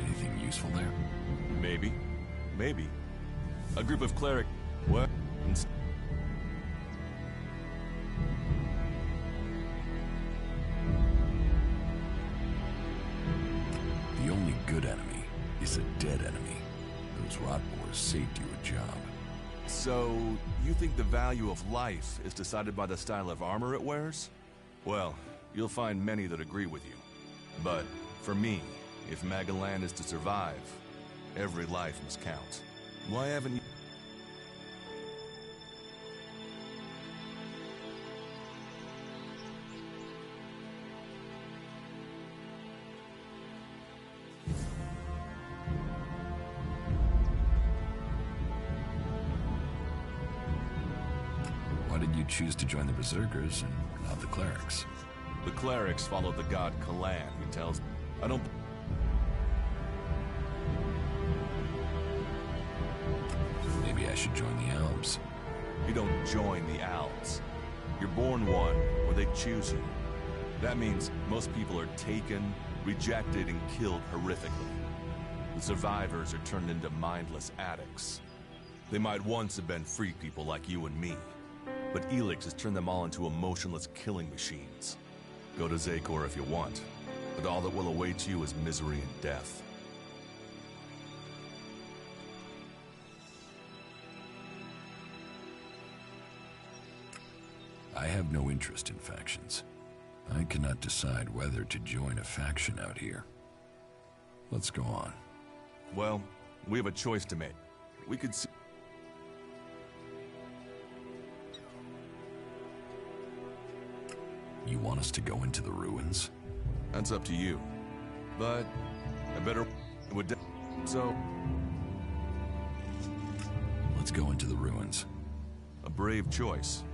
anything useful there? Maybe. Maybe. A group of cleric... What? The only good enemy is a dead enemy. Those rot boars saved you a job. So, you think the value of life is decided by the style of armor it wears? Well, you'll find many that agree with you. But, for me, if Magaland is to survive, every life must count. Why haven't you... Why did you choose to join the Berserkers and not the clerics? The clerics follow the god Kalan, who tells... I don't... Maybe I should join the elves. You don't join the Owls. You're born one, or they choose you. That means most people are taken, rejected, and killed horrifically. The survivors are turned into mindless addicts. They might once have been free people like you and me, but ELEX has turned them all into emotionless killing machines. Go to Zakor if you want, but all that will await you is misery and death. I have no interest in factions. I cannot decide whether to join a faction out here. Let's go on. Well, we have a choice to make. We could see... You want us to go into the ruins? That's up to you. But I better... So... Let's go into the ruins. A brave choice.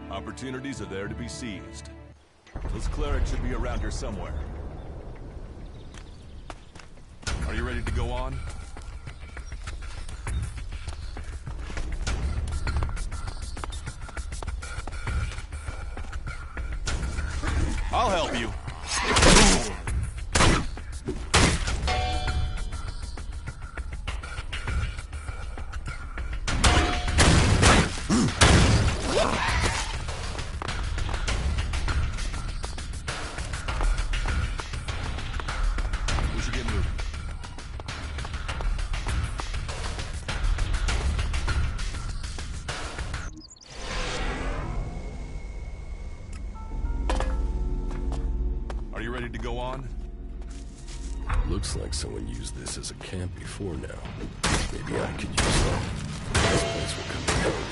Opportunities are there to be seized. Those clerics should be around here somewhere. Are you ready to go on? I'll help you. We should get moving. Are you ready to go on? Looks like someone used this as a camp before now. Maybe I could use that. This place will come in handy.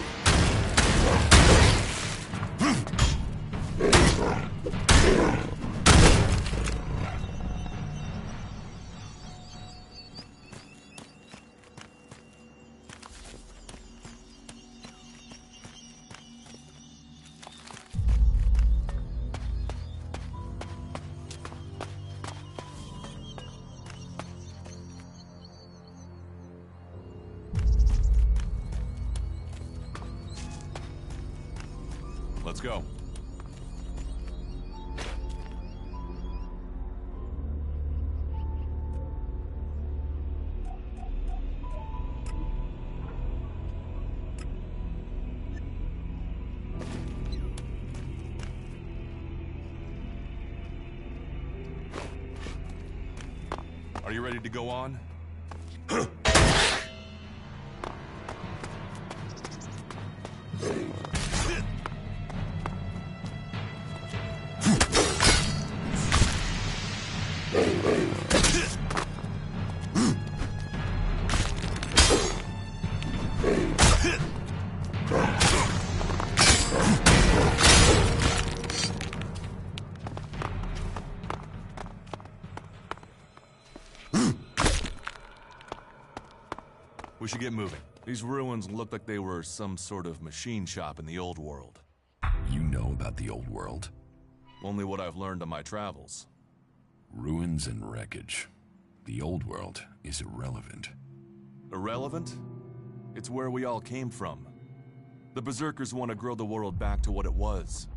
Let's go. Are you ready to go on? We should get moving. These ruins look like they were some sort of machine shop in the old world. You know about the old world? Only what I've learned on my travels. Ruins and wreckage. The old world is irrelevant. Irrelevant? It's where we all came from. The Berserkers want to grow the world back to what it was.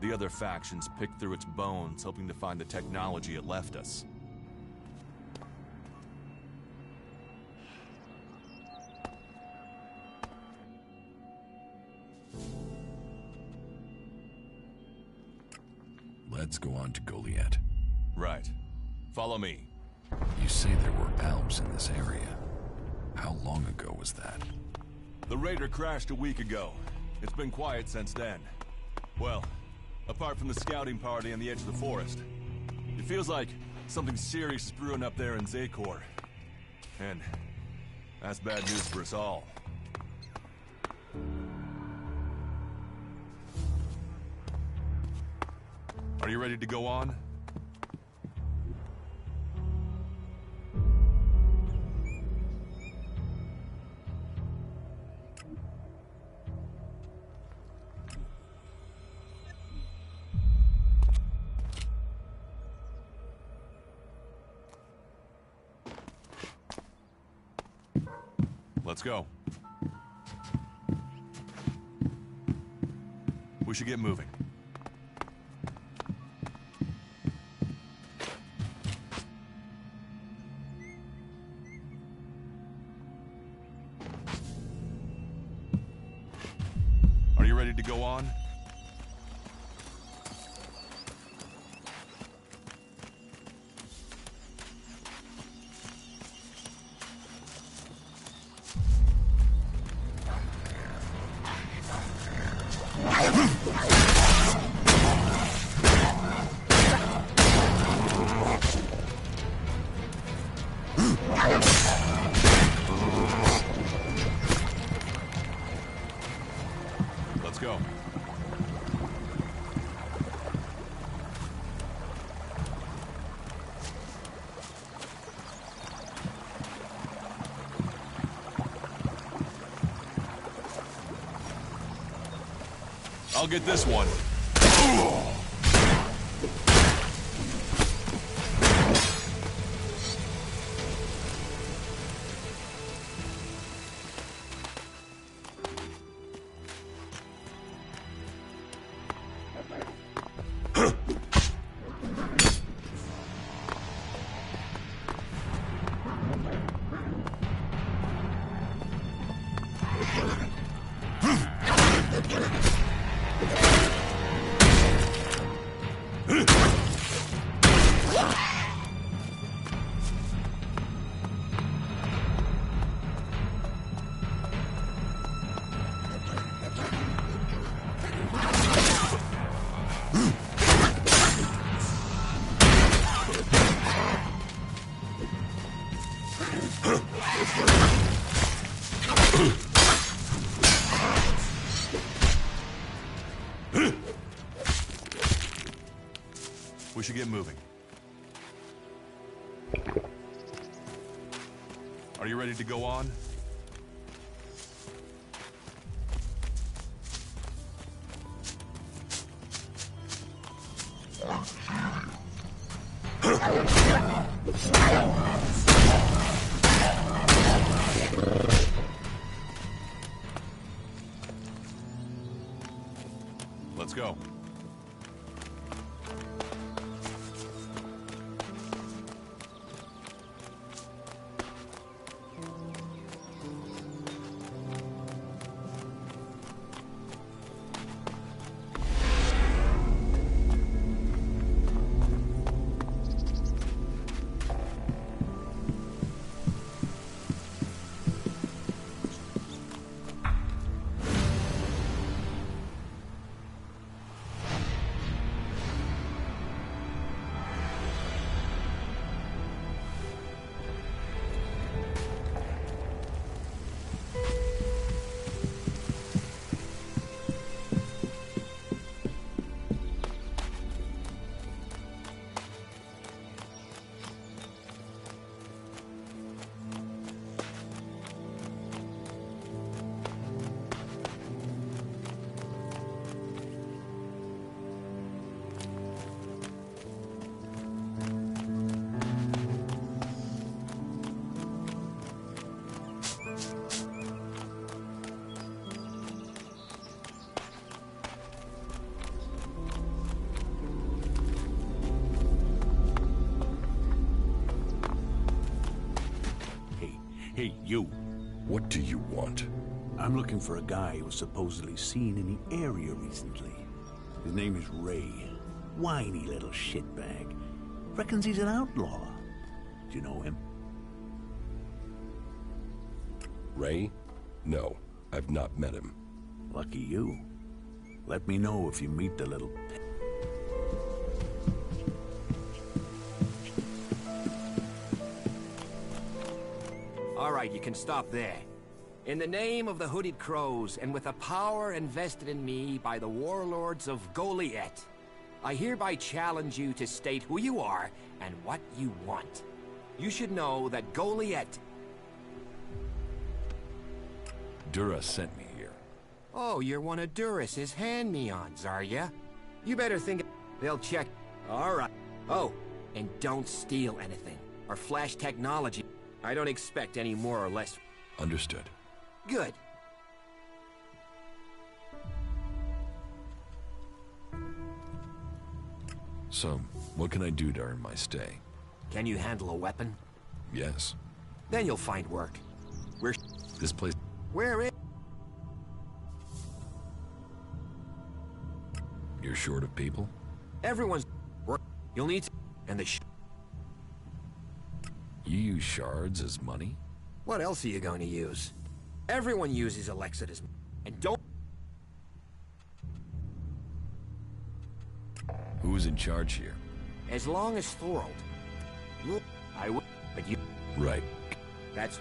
The other factions pick through its bones, hoping to find the technology it left us. let's go on to Goliath. Right. Follow me. You say there were Alps in this area. How long ago was that? The Raider crashed a week ago. It's been quiet since then. Well, apart from the scouting party on the edge of the forest. It feels like something serious is brewing up there in Zakor. And that's bad news for us all. Are you ready to go on? Let's go. We should get moving. Are you ready to go on? Let's go. I'll get this one. We should get moving. Are you ready to go on? Let's go. Hey, you. What do you want? I'm looking for a guy who was supposedly seen in the area recently. His name is Ray. Whiny little shitbag. Reckons he's an outlaw. Do you know him? Ray? No, I've not met him. Lucky you. Let me know if you meet the little... All right, you can stop there. In the name of the Hooded Crows, and with the power invested in me by the warlords of Goliath, I hereby challenge you to state who you are and what you want. You should know that Goliath... Dura sent me here. Oh, you're one of Duras's hand-me-ons, are ya? You better think... They'll check... All right. Oh, and don't steal anything, or flash technology. I don't expect any more or less... Understood. Good. So, what can I do to earn my stay? Can you handle a weapon? Yes. Then you'll find work. Where... This place... Where is... You're short of people? Everyone's... Work. You'll need to... And the You use shards as money? What else are you going to use? Everyone uses ELEX as... And don't... Who's in charge here? As long as Thorold... I would... But you... Right. That's...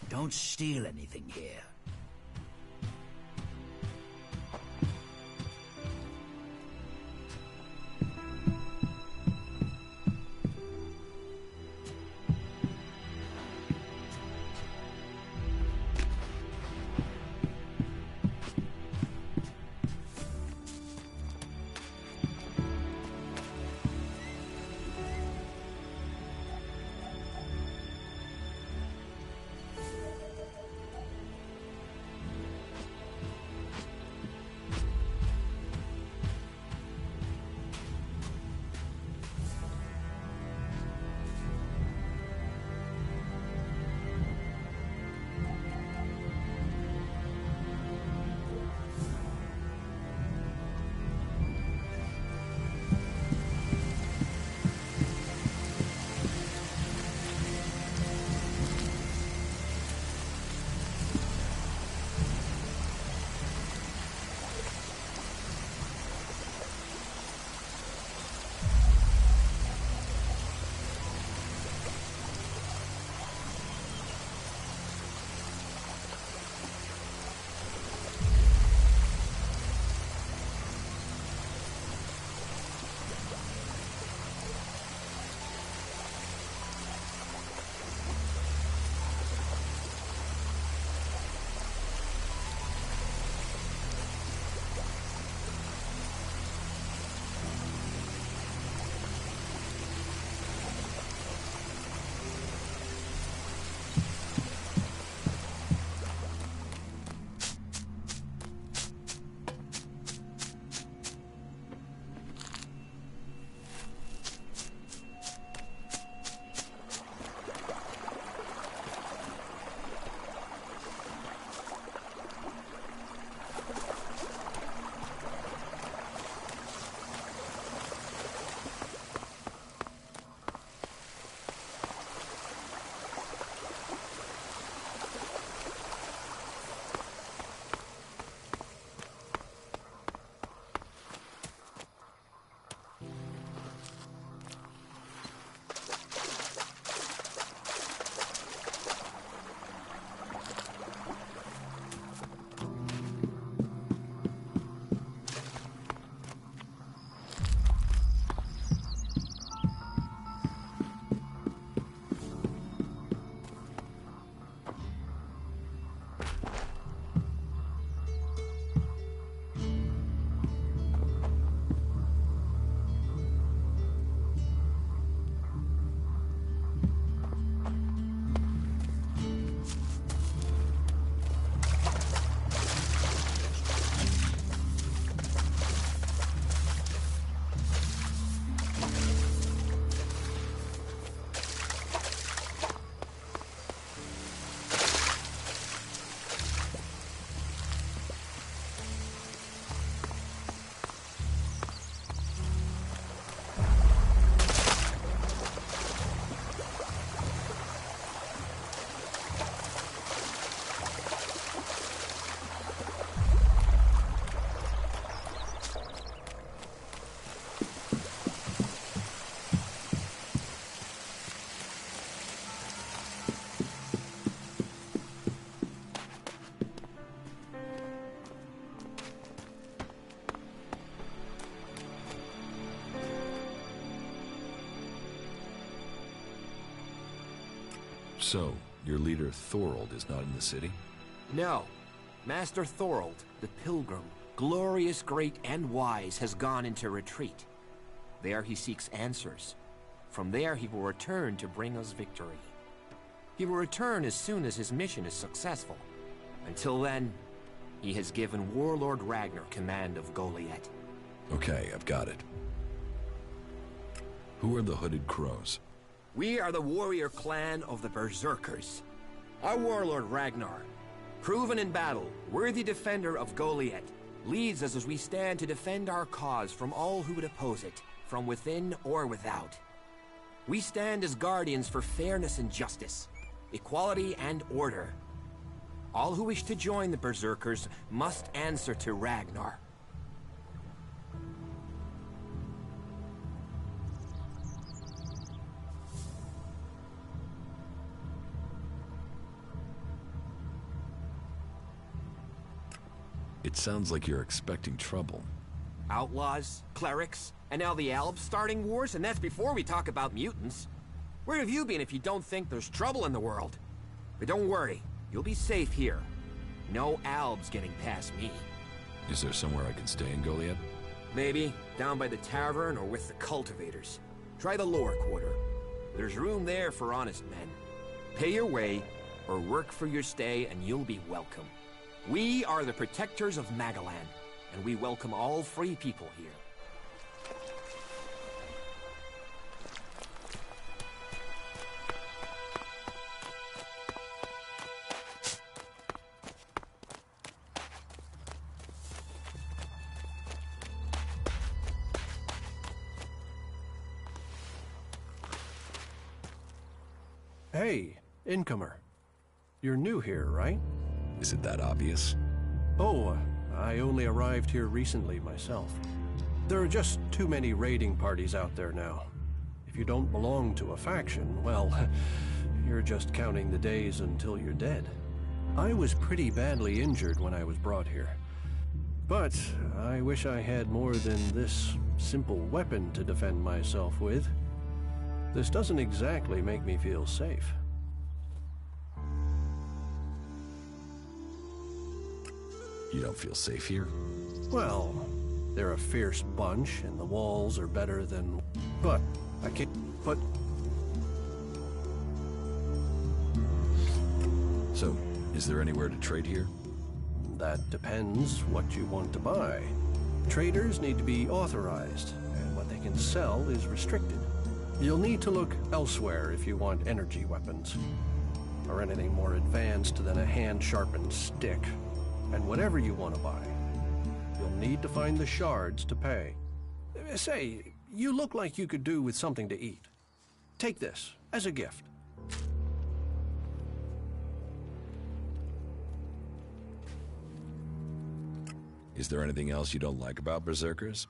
Don't steal anything here. So, your leader Thorold is not in the city? No. Master Thorold, the Pilgrim, glorious, great, and wise, has gone into retreat. There he seeks answers. From there he will return to bring us victory. He will return as soon as his mission is successful. Until then, he has given Warlord Ragnar command of Goliath. Okay, I've got it. Who are the Hooded Crows? We are the warrior clan of the Berserkers. Our warlord Ragnar, proven in battle, worthy defender of Goliath, leads us as we stand to defend our cause from all who would oppose it, from within or without. We stand as guardians for fairness and justice, equality and order. All who wish to join the Berserkers must answer to Ragnar. It sounds like you're expecting trouble. Outlaws, clerics, and now the Alps starting wars, and that's before we talk about mutants. Where have you been if you don't think there's trouble in the world? But don't worry, you'll be safe here. No Albs getting past me. Is there somewhere I can stay in Goliath? Maybe, down by the tavern or with the cultivators. Try the lower quarter. There's room there for honest men. Pay your way, or work for your stay, and you'll be welcome. We are the protectors of Magalan, and we welcome all free people here. Hey, incomer. You're new here, right? Is it that obvious? Oh, I only arrived here recently myself. There are just too many raiding parties out there now. If you don't belong to a faction, well, you're just counting the days until you're dead. I was pretty badly injured when I was brought here. But I wish I had more than this simple weapon to defend myself with. This doesn't exactly make me feel safe. You don't feel safe here? Well, they're a fierce bunch, and the walls are better than... But I can't... But... So, is there anywhere to trade here? That depends what you want to buy. Traders need to be authorized, and what they can sell is restricted. You'll need to look elsewhere if you want energy weapons, or anything more advanced than a hand-sharpened stick. And whatever you want to buy, you'll need to find the shards to pay. Say, you look like you could do with something to eat. Take this as a gift. Is there anything else you don't like about Berserkers?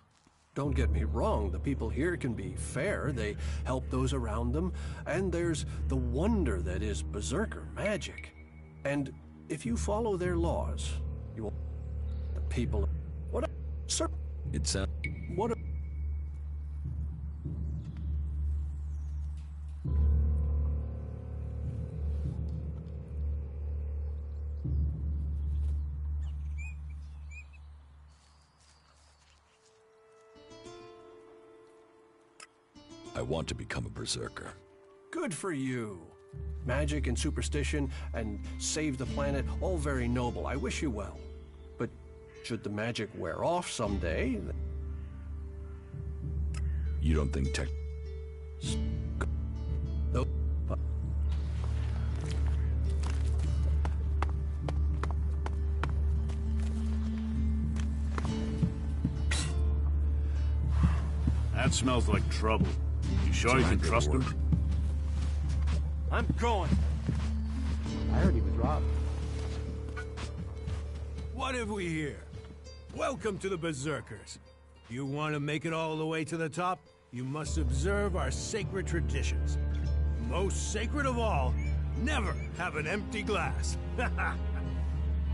Don't get me wrong, the people here can be fair, they help those around them, and there's the wonder that is Berserker magic. And if you follow their laws, you will... The people... What a... Sir... It sounds... What a... I want to become a Berserker. Good for you. Magic and superstition and save the planet, all very noble. I wish you well. But should the magic wear off someday... You don't think tech... Nope. That smells like trouble. You sure you can trust him? I'm going. I heard he was robbed. What have we here? Welcome to the Berserkers. You want to make it all the way to the top? You must observe our sacred traditions. Most sacred of all, never have an empty glass.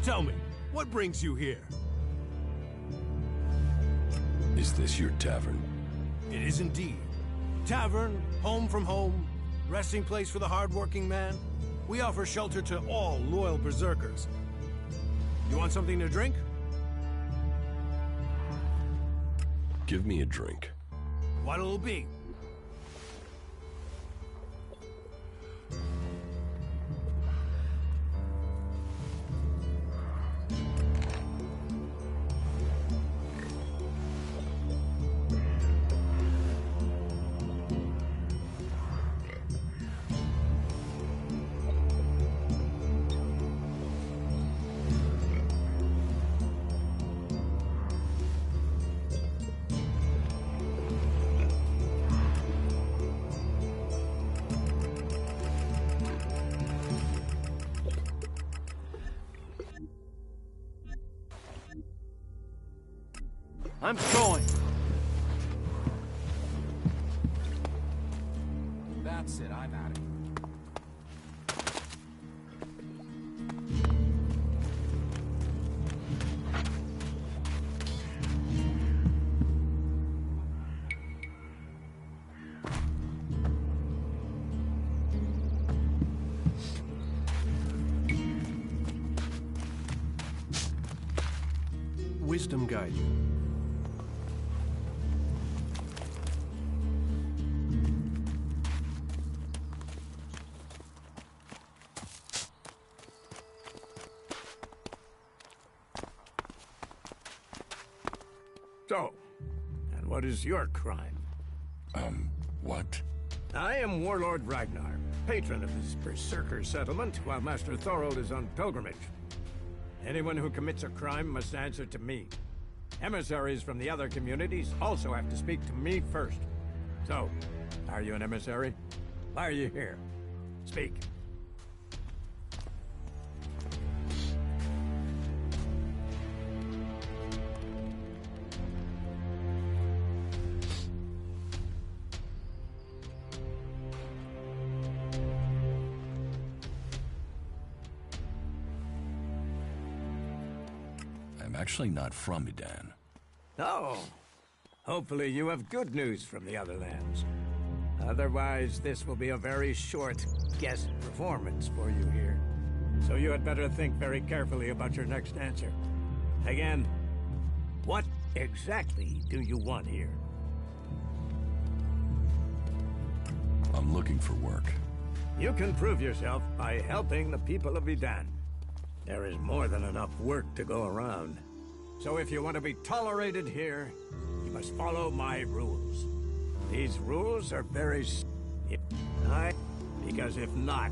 Tell me, what brings you here? Is this your tavern? It is indeed. Tavern, home from home, resting place for the hard-working man. We offer shelter to all loyal berserkers. You want something to drink? Give me a drink. What'll it be? I'm going. That's it, I'm at it. Wisdom guide you. So, and what is your crime? What? I am Warlord Ragnar, patron of this berserker settlement, while Master Thorold is on pilgrimage. Anyone who commits a crime must answer to me. Emissaries from the other communities also have to speak to me first. So, are you an emissary? Why are you here? Speak. I'm actually not from Edan. Oh, hopefully you have good news from the other lands. Otherwise, this will be a very short guest performance for you here. So you had better think very carefully about your next answer. Again, what exactly do you want here? I'm looking for work. You can prove yourself by helping the people of Edan. There is more than enough work to go around. So if you want to be tolerated here, you must follow my rules. These rules are very... Because if not...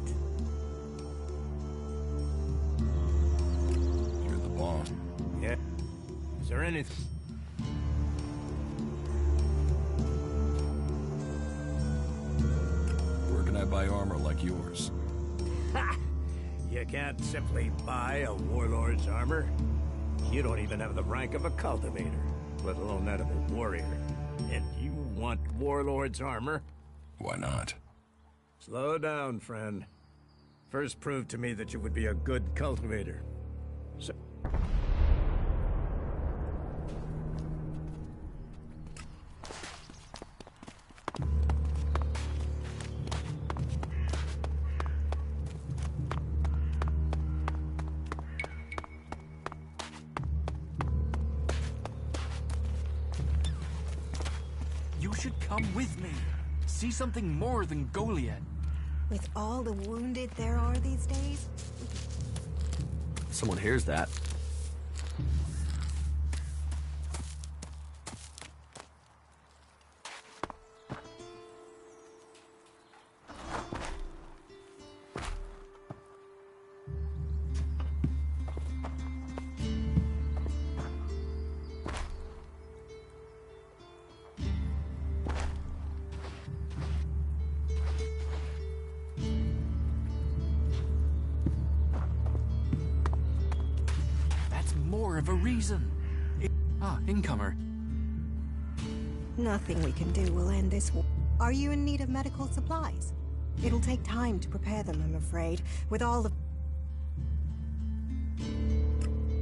You're the boss. Yeah. Is there anything... Where can I buy armor like yours? Ha! You can't simply buy a warlord's armor. You don't even have the rank of a cultivator, let alone that of a warrior. And you want warlord's armor? Why not? Slow down, friend. First prove to me that you would be a good cultivator. So... You should come with me. See something more than Goliath. With all the wounded there are these days? Someone hears that. More of a reason. Incomer. Nothing we can do will end this war. Are you in need of medical supplies? It'll take time to prepare them, I'm afraid, with all the...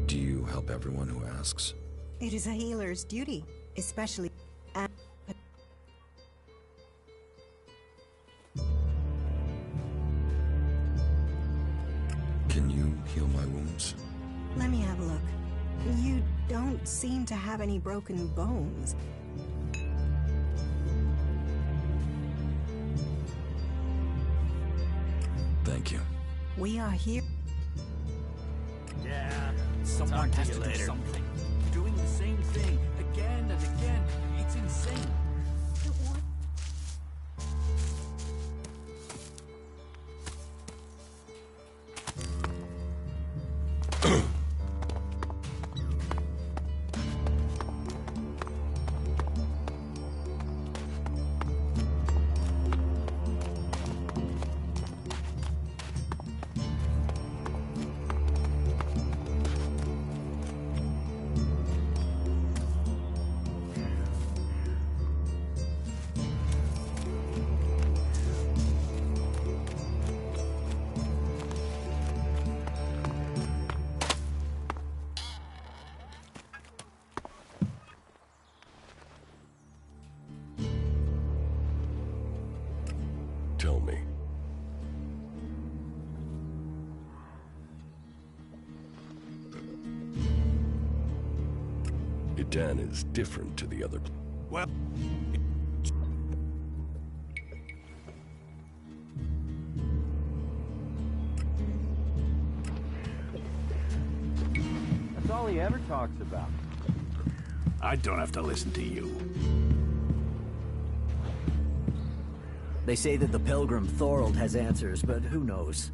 Do you help everyone who asks? It is a healer's duty, especially... Can you heal my wounds? Let me have a look. You don't seem to have any broken bones. Thank you. We are here. Yeah, someone has to do something. Doing the same thing again and again. It's insane. Tell me. Idan is different to the other. Well... That's all he ever talks about. I don't have to listen to you. They say that the pilgrim Thorold has answers, but who knows?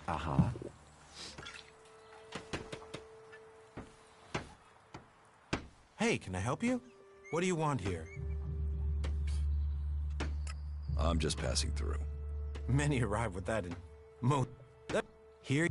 Uh-huh. Hey, can I help you? What do you want here? I'm just passing through. Many arrive with that in... Here...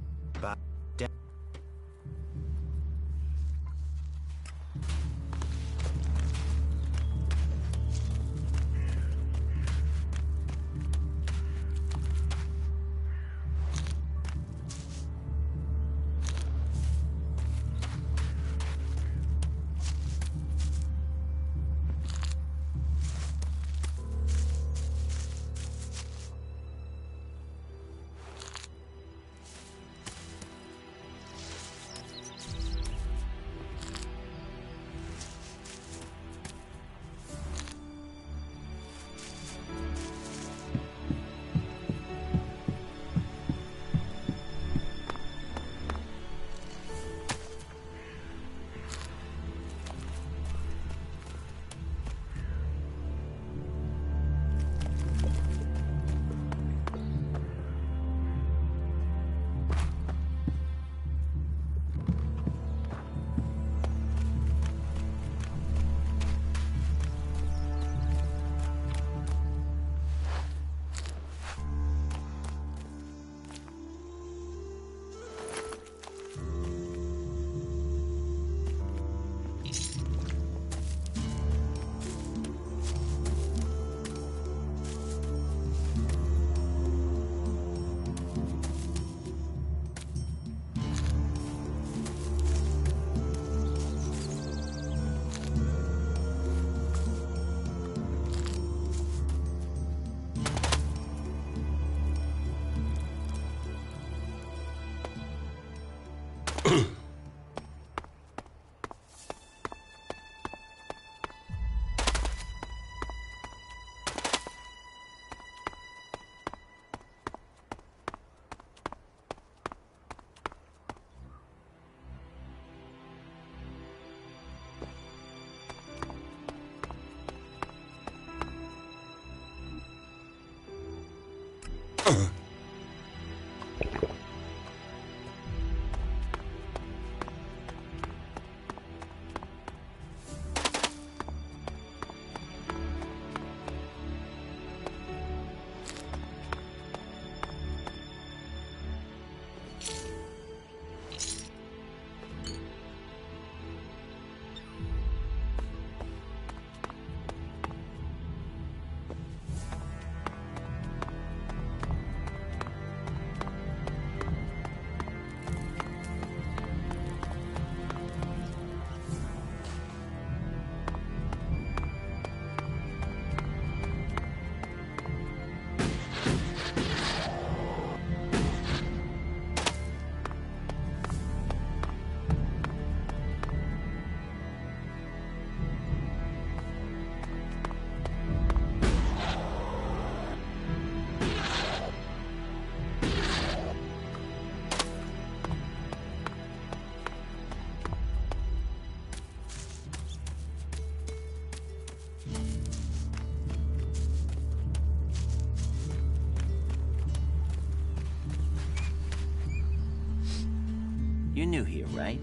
You're new here, right?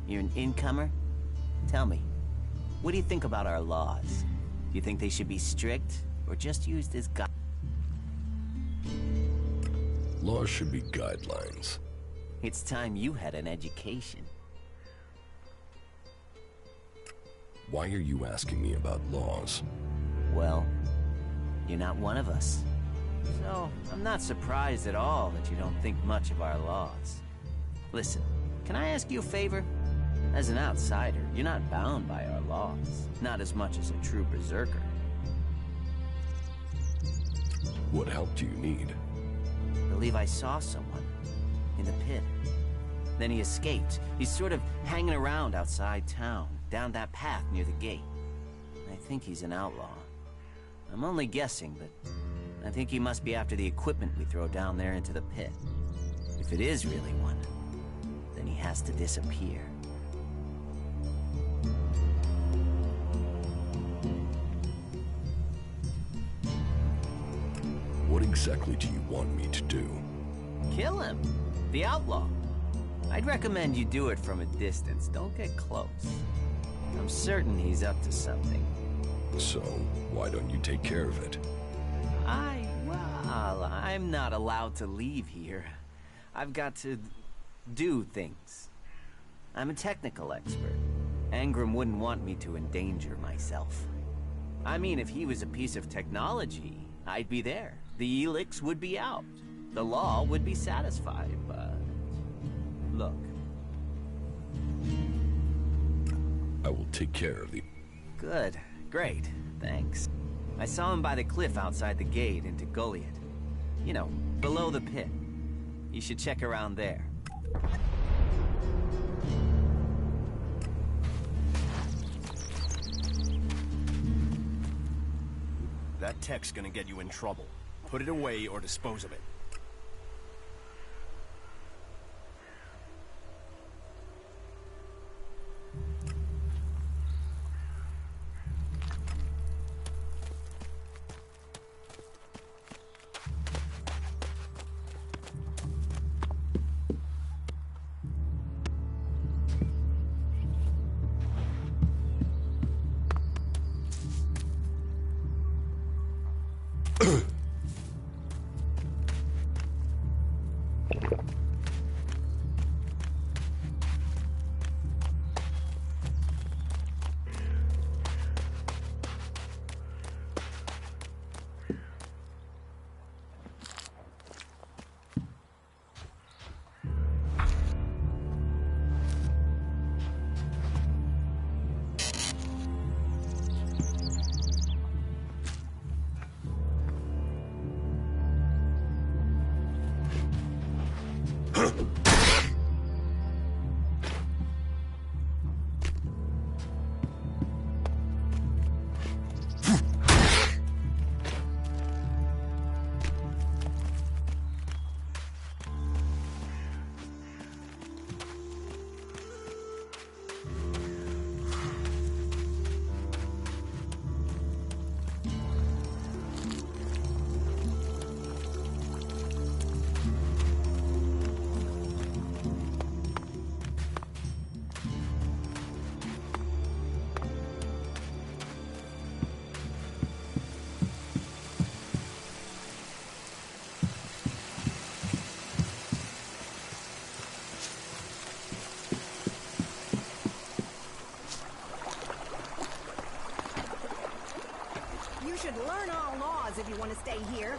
You're an incomer? Tell me, what do you think about our laws? Do you think they should be strict, or just used as Laws should be guidelines. It's time you had an education. Why are you asking me about laws? Well, you're not one of us. So, I'm not surprised at all that you don't think much of our laws. Listen, can I ask you a favor? As an outsider, you're not bound by our laws. Not as much as a true berserker. What help do you need? I believe I saw someone in the pit. Then he escaped. He's sort of hanging around outside town, down that path near the gate. I think he's an outlaw. I'm only guessing, but I think he must be after the equipment we throw down there into the pit. If it is really one, then he has to disappear. What exactly do you want me to do? Kill him. The outlaw. I'd recommend you do it from a distance. Don't get close. I'm certain he's up to something. So, why don't you take care of it? Well, I'm not allowed to leave here. I've got to do things. I'm a technical expert. Angrim wouldn't want me to endanger myself. I mean, if he was a piece of technology, I'd be there. The ELEX would be out. The law would be satisfied, but... Look. I will take care of the... Good. Great. Thanks. I saw him by the cliff outside the gate into Goliath. You know, below the pit. You should check around there. That tech's gonna get you in trouble. Put it away or dispose of it. You should learn all laws if you want to stay here.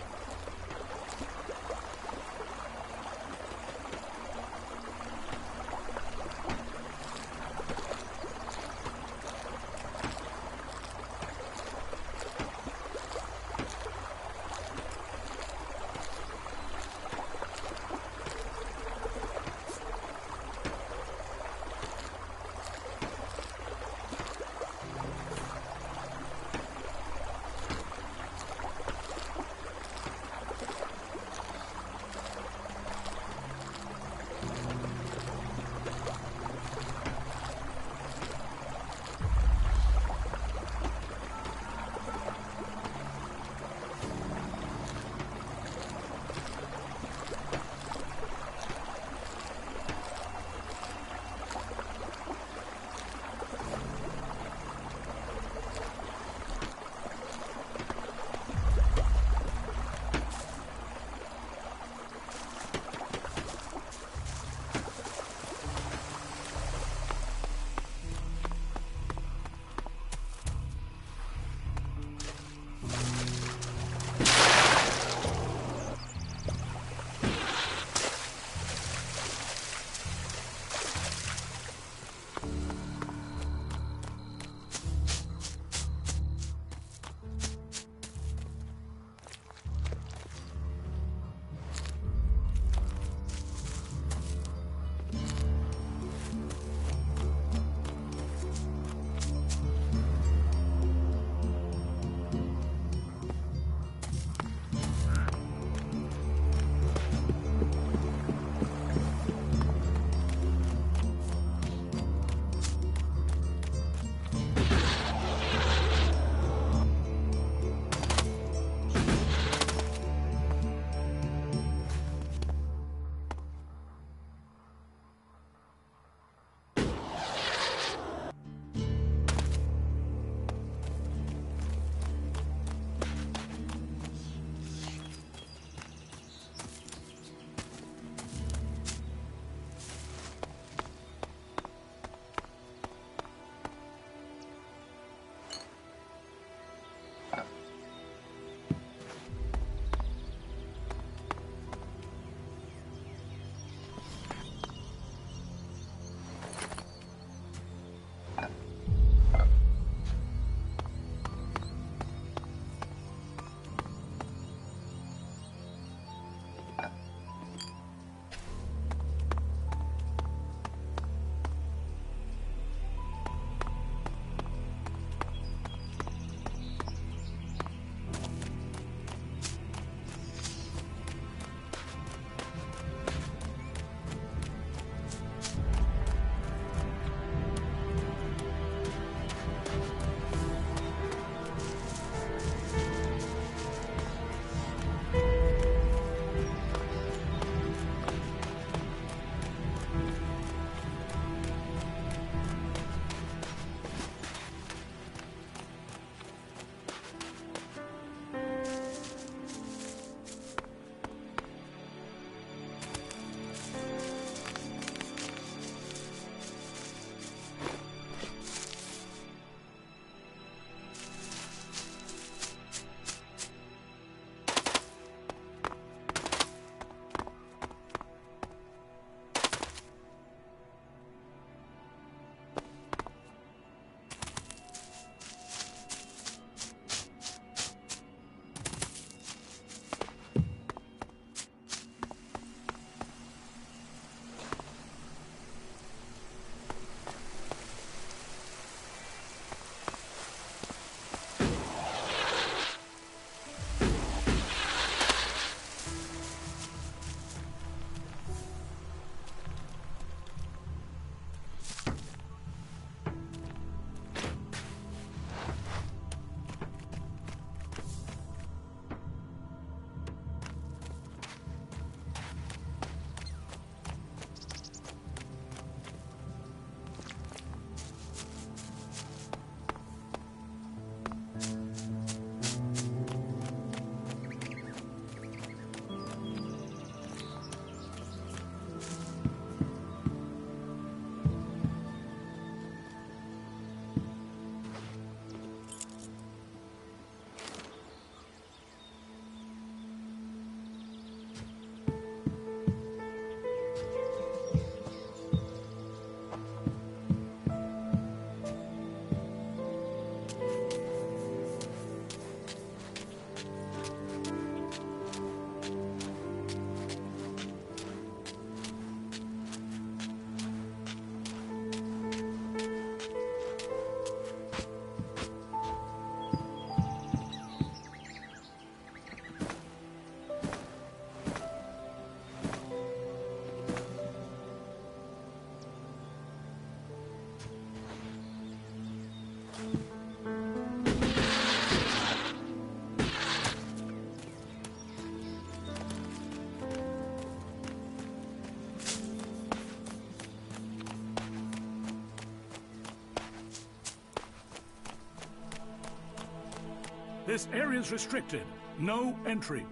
This area's restricted. No entry.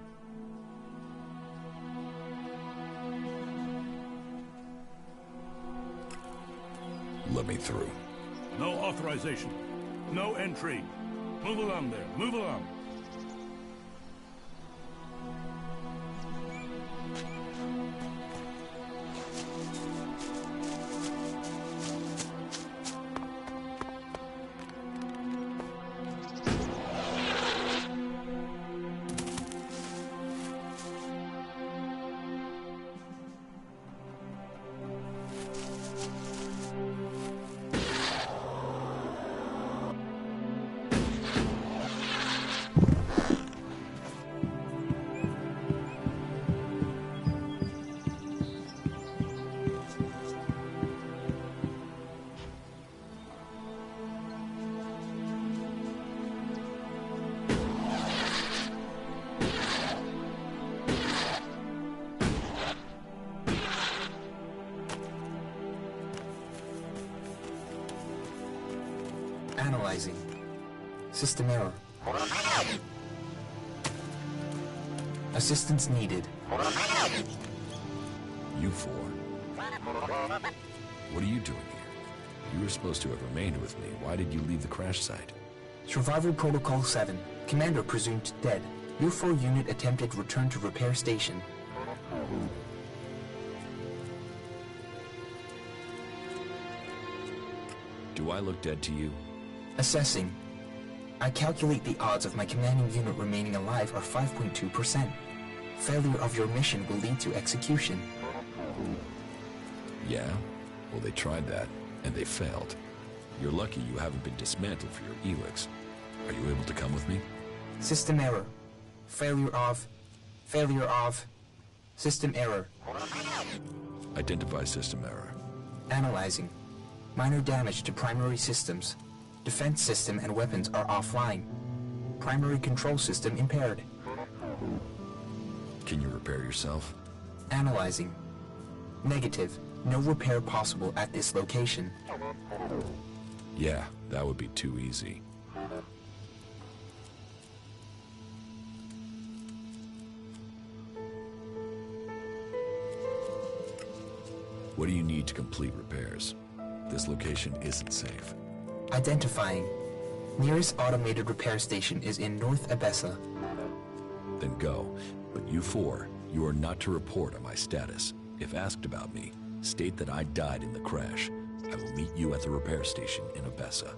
Let me through. No authorization. No entry. Move along there. Move along. Analyzing. System error. Assistance needed. You four. What are you doing here? You were supposed to have remained with me. Why did you leave the crash site? Survival Protocol 7. Commander presumed dead. U4 unit attempted return to repair station. Do I look dead to you? Assessing. I calculate the odds of my commanding unit remaining alive are 5.2%. Failure of your mission will lead to execution. Yeah? Well, they tried that, and they failed. You're lucky you haven't been dismantled for your ELEX. Are you able to come with me? System error. Failure of... System error. Identify system error. Analyzing. Minor damage to primary systems. Defense system and weapons are offline. Primary control system impaired. Can you repair yourself? Analyzing. Negative. No repair possible at this location. Yeah, that would be too easy. What do you need to complete repairs? This location isn't safe. Identifying. Nearest automated repair station is in North Abessa. Then go. But you four, you are not to report on my status. If asked about me, state that I died in the crash. I will meet you at the repair station in Abessa.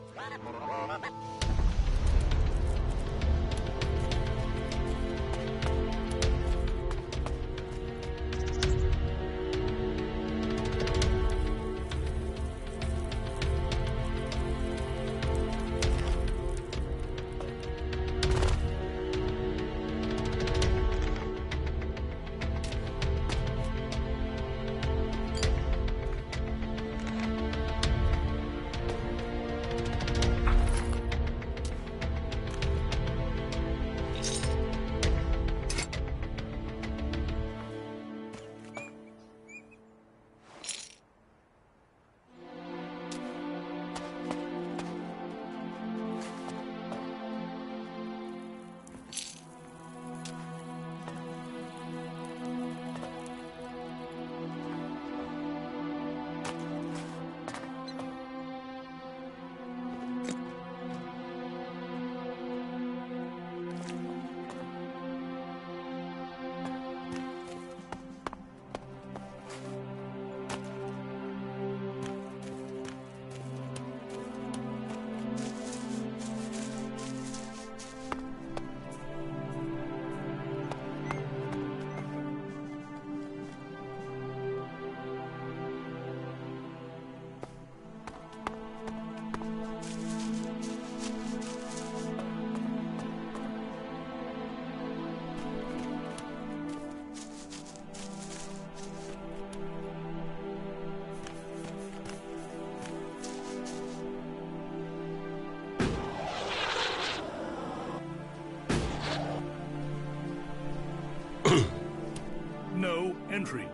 No entry.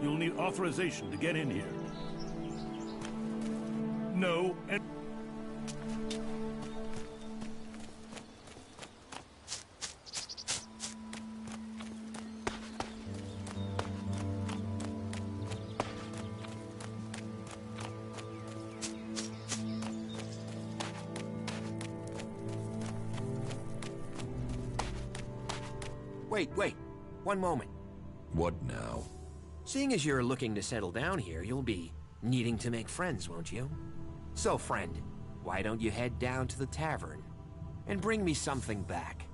You'll need authorization to get in here. No entry. wait. One moment. What now? Seeing as you're looking to settle down here, you'll be needing to make friends, won't you? So, friend, why don't you head down to the tavern and bring me something back?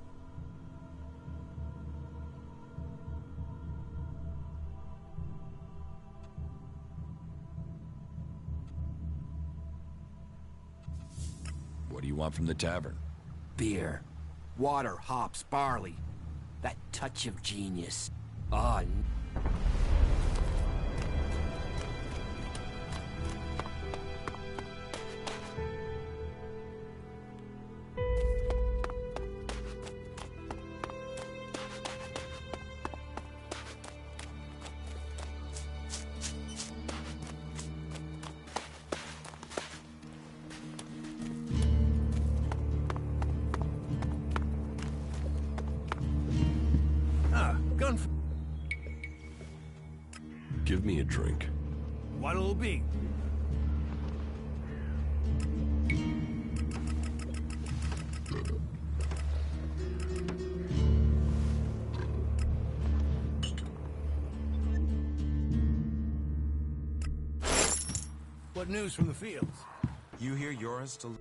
What do you want from the tavern? Beer. Water, hops, barley. That touch of genius. Ah, Give me a drink. What'll it be? What news from the fields? You hear yours to...